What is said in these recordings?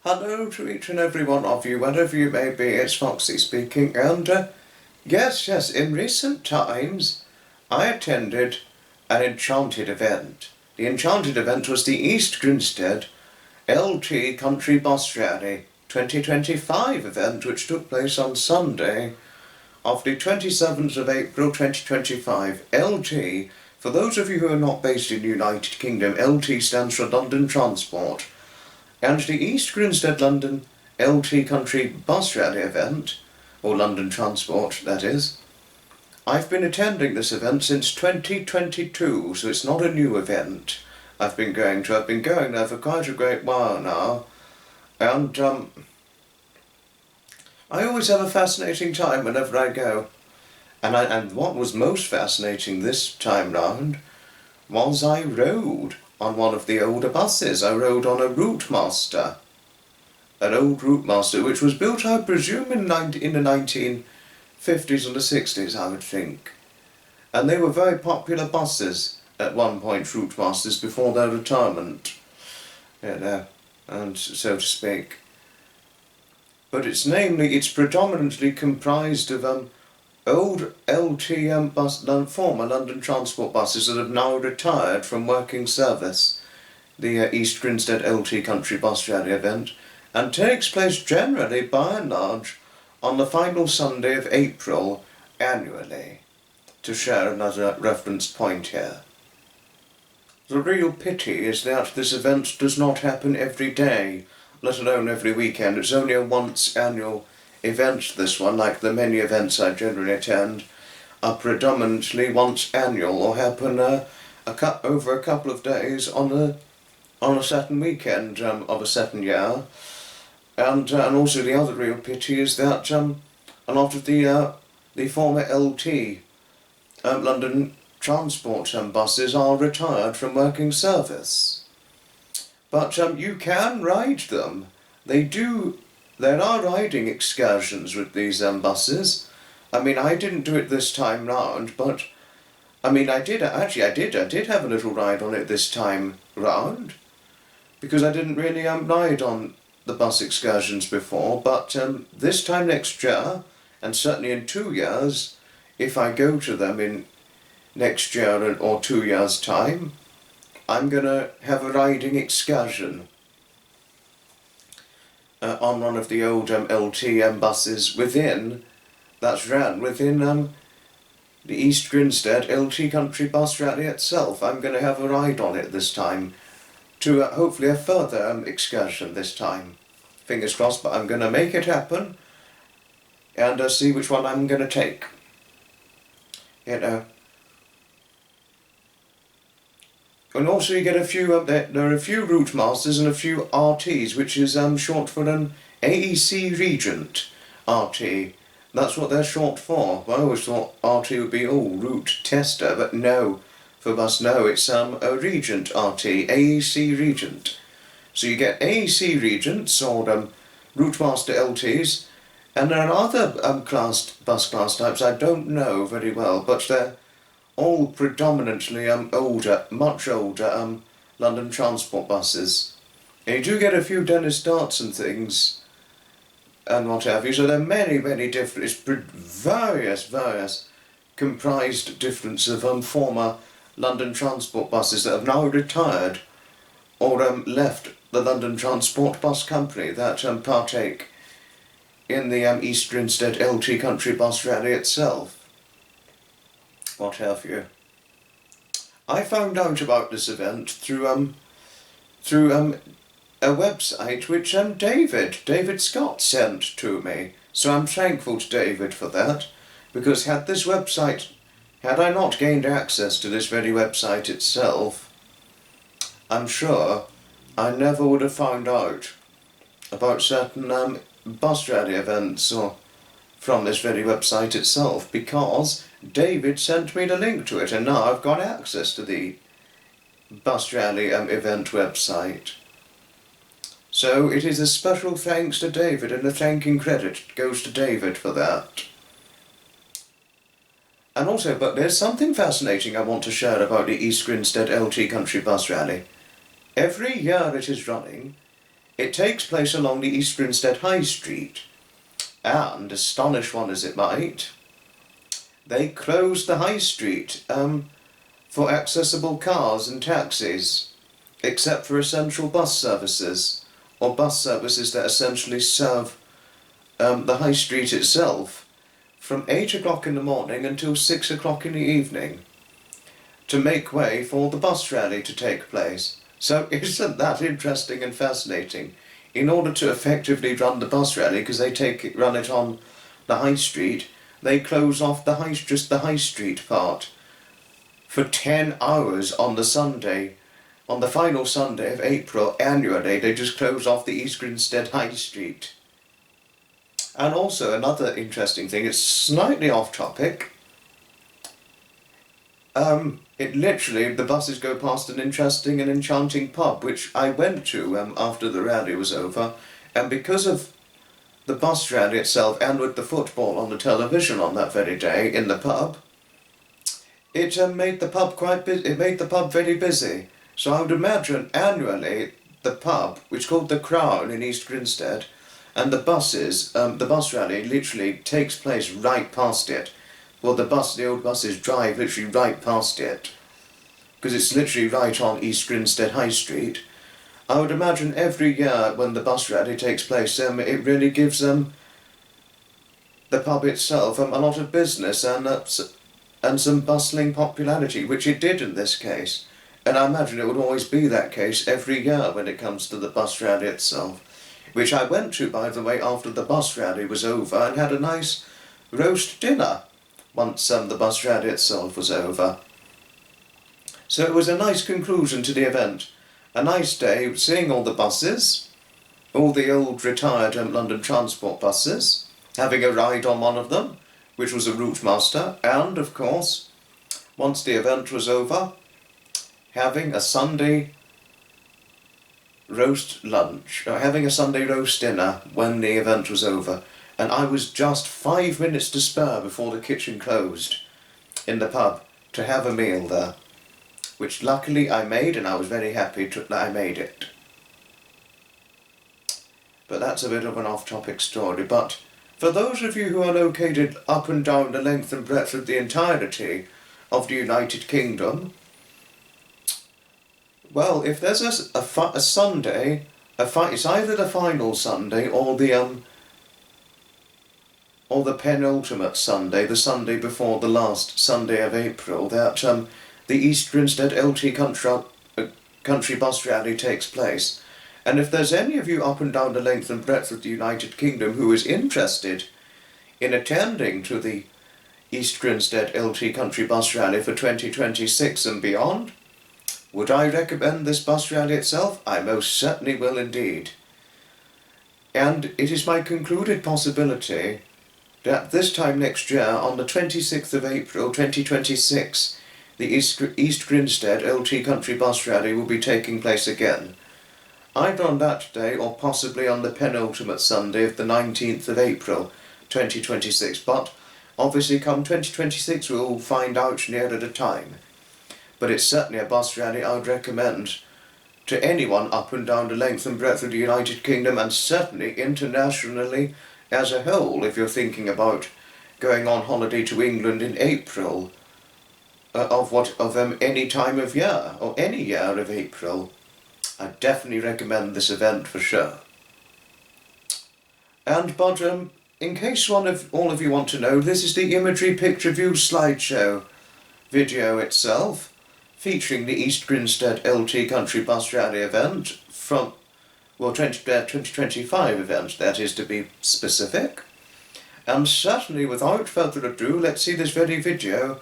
Hello to each and every one of you, wherever you may be. It's Foxy speaking, and yes, in recent times I attended an enchanted event. The enchanted event was the East Grinstead LT Country Bus Rally 2025 event, which took place on Sunday of the 27th of April 2025. LT, for those of you who are not based in the United Kingdom, LT stands for London Transport. And the East Grinstead London LT Country Bus Rally event, or London Transport that is, I've been attending this event since 2022, so it's not a new event I've been going to. I've been going there for quite a great while now, and I always have a fascinating time whenever I go. And what was most fascinating this time round was I rode on one of the older buses. I rode on a Routemaster, an old Routemaster, which was built, I presume, in the 1950s and the 60s, I would think. And they were very popular buses at one point, Routemasters, before their retirement, and so to speak. But it's predominantly comprised of old LTM former London Transport buses that have now retired from working service. The East Grinstead LT Country Bus Rally event, and takes place generally, by and large, on the final Sunday of April annually, to share another reference point here. The real pity is that this event does not happen every day, let alone every weekend. It's only a once annual event, this one, like the many events I generally attend, are predominantly once annual or happen over a couple of days on a certain weekend of a certain year. And also the other real pity is that a lot of the former LT London Transport buses are retired from working service. But you can ride them. There are riding excursions with these buses. I mean, I didn't do it this time round, but I mean, I did have a little ride on it this time round, because I didn't really ride on the bus excursions before. But this time next year, and certainly in 2 years, if I go to them in next year or 2 years' time, I'm gonna have a riding excursion on one of the old LTM buses within the East Grinstead LT Country Bus Rally itself. I'm going to have a ride on it this time, to hopefully a further excursion this time. Fingers crossed, but I'm going to make it happen, and see which one I'm going to take. And also you get a few, there are a few Routemasters and a few RTs, which is short for an AEC Regent RT. That's what they're short for. I always thought RT would be, route tester, but no, for bus, no, it's a Regent RT, AEC Regent. So you get AEC Regents, or Routemaster LTs, and there are other bus class types I don't know very well, but they're all predominantly older, much older London Transport buses. And you do get a few Dennis Darts and things and what have you, so there are many different, it's various comprised difference of former London Transport buses that have now retired or left the London Transport Bus Company that partake in the East Grinstead LT Country Bus Rally itself. What have you. I found out about this event through a website which David Scott sent to me. So I'm thankful to David for that, because had I not gained access to this very website itself, I'm sure I never would have found out about certain bus rally events or from this very website itself, because David sent me the link to it, and now I've got access to the bus rally event website. So it is a special thanks to David, and a thanking credit goes to David for that. And also, but there's something fascinating I want to share about the East Grinstead LT Country Bus Rally. Every year it is running, It takes place along the East Grinstead High Street, and, astonish one as it might, they closed the High Street for accessible cars and taxis, except for essential bus services, or bus services that essentially serve the High Street itself, from 8 o'clock in the morning until 6 o'clock in the evening, to make way for the bus rally to take place. So isn't that interesting and fascinating? In order to effectively run the bus rally, because they run it on the High Street, they close off just the High Street part for 10 hours on the Sunday. On the final Sunday of April annually, they just close off the East Grinstead High Street. And also another interesting thing, it's slightly off topic. The buses go past an interesting and enchanting pub, which I went to after the rally was over, and because of the bus rally itself and with the football on the television on that very day in the pub, it made the pub very busy. So I would imagine annually the pub, which is called the Crown in East Grinstead, and the bus rally literally takes place right past it. Well, the old buses drive literally right past it, because it's literally right on East Grinstead High Street. I would imagine every year when the bus rally takes place, it really gives the pub itself a lot of business and some bustling popularity, which it did in this case. And I imagine it would always be that case every year when it comes to the bus rally itself, which I went to, by the way, after the bus rally was over, and had a nice roast dinner once the bus rally itself was over. So it was a nice conclusion to the event. A nice day, seeing all the buses, all the old retired London Transport buses, having a ride on one of them, which was a route master, and, of course, once the event was over, having a Sunday roast lunch, or having a Sunday roast dinner when the event was over. And I was just 5 minutes to spare before the kitchen closed in the pub to have a meal there, which luckily I made, and I was very happy that I made it. But that's a bit of an off-topic story. But for those of you who are located up and down the length and breadth of the entirety of the United Kingdom, well, if there's a Sunday, it's either the final Sunday or the penultimate Sunday, the Sunday before the last Sunday of April, that the East Grinstead LT Country Bus Rally takes place. And if there's any of you up and down the length and breadth of the United Kingdom who is interested in attending to the East Grinstead LT Country Bus Rally for 2026 and beyond, would I recommend this bus rally itself? I most certainly will indeed. And it is my concluded possibility that this time next year, on the 26th of April 2026, the East Grinstead LT Country Bus Rally will be taking place again. Either on that day or possibly on the penultimate Sunday of the 19th of April 2026, but obviously come 2026 we'll find out nearer the time. But it's certainly a bus rally I would recommend to anyone up and down the length and breadth of the United Kingdom, and certainly internationally as a whole, if you're thinking about going on holiday to England in April of any time of year, or any year of April. I definitely recommend this event for sure. But in case all of you want to know, this is the Imagery Picture View slideshow video itself, featuring the East Grinstead LT Country Bus Rally event from, 2025 event, that is to be specific. And certainly, without further ado, let's see this very video,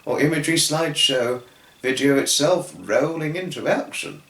or imagery slideshow video itself, rolling into action.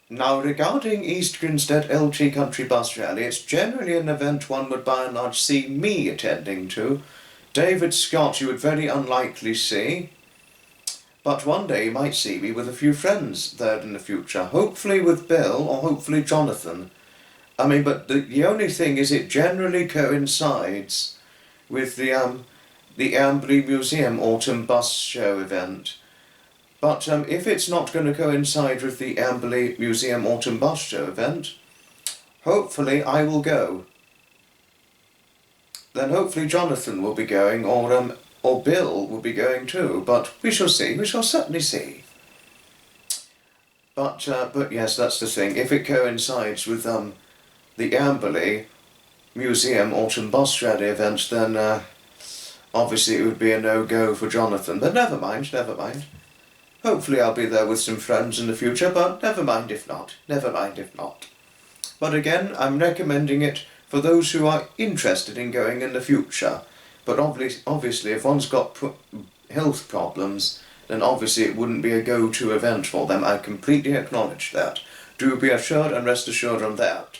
Now, regarding East Grinstead LT Country Bus Rally, it's generally an event one would by and large see me attending to. David Scott you would very unlikely see, but one day you might see me with a few friends there in the future, hopefully with Bill or hopefully Jonathan. I mean, but the only thing is it generally coincides with the Imagery Museum Autumn Bus Show event. But if it's not going to coincide with the Imagery Museum Autumn Bus Show event, hopefully I will go. Then hopefully Jonathan will be going, or Bill will be going too. But we shall see. We shall certainly see. But yes, that's the thing. If it coincides with the Imagery Museum Autumn Bus Rally event, then obviously it would be a no-go for Jonathan. But never mind, never mind. Hopefully I'll be there with some friends in the future, but never mind if not. Never mind if not. But again, I'm recommending it for those who are interested in going in the future. But obviously if one's got health problems, then obviously it wouldn't be a go-to event for them. I completely acknowledge that. Do be assured and rest assured on that.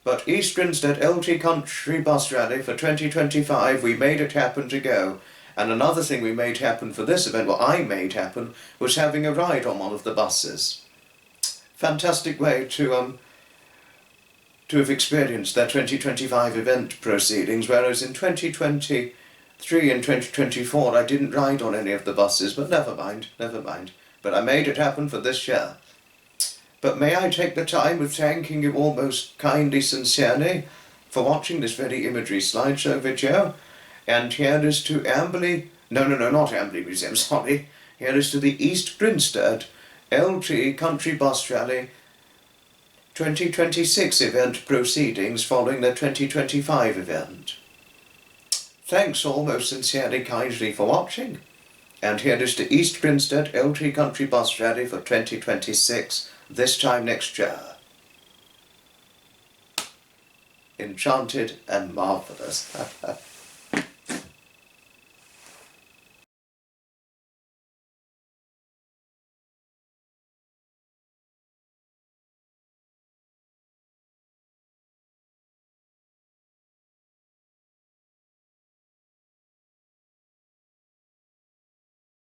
But East Grinstead LT Country Bus Rally for 2025, we made it happen to go. And another thing we made happen for this event, what I made happen, was having a ride on one of the buses. Fantastic way to have experienced their 2025 event proceedings, whereas in 2023 and 2024 I didn't ride on any of the buses, but never mind, never mind. But I made it happen for this year. But may I take the time of thanking you all most kindly, sincerely, for watching this very imagery slideshow video. And here is to not Imagery Museum, sorry. Here is to the East Grinstead LT Country Bus Rally 2026 event proceedings following the 2025 event. Thanks all most sincerely, kindly for watching. And here is to East Grinstead LT Country Bus Rally for 2026, this time next year. Enchanted and marvellous.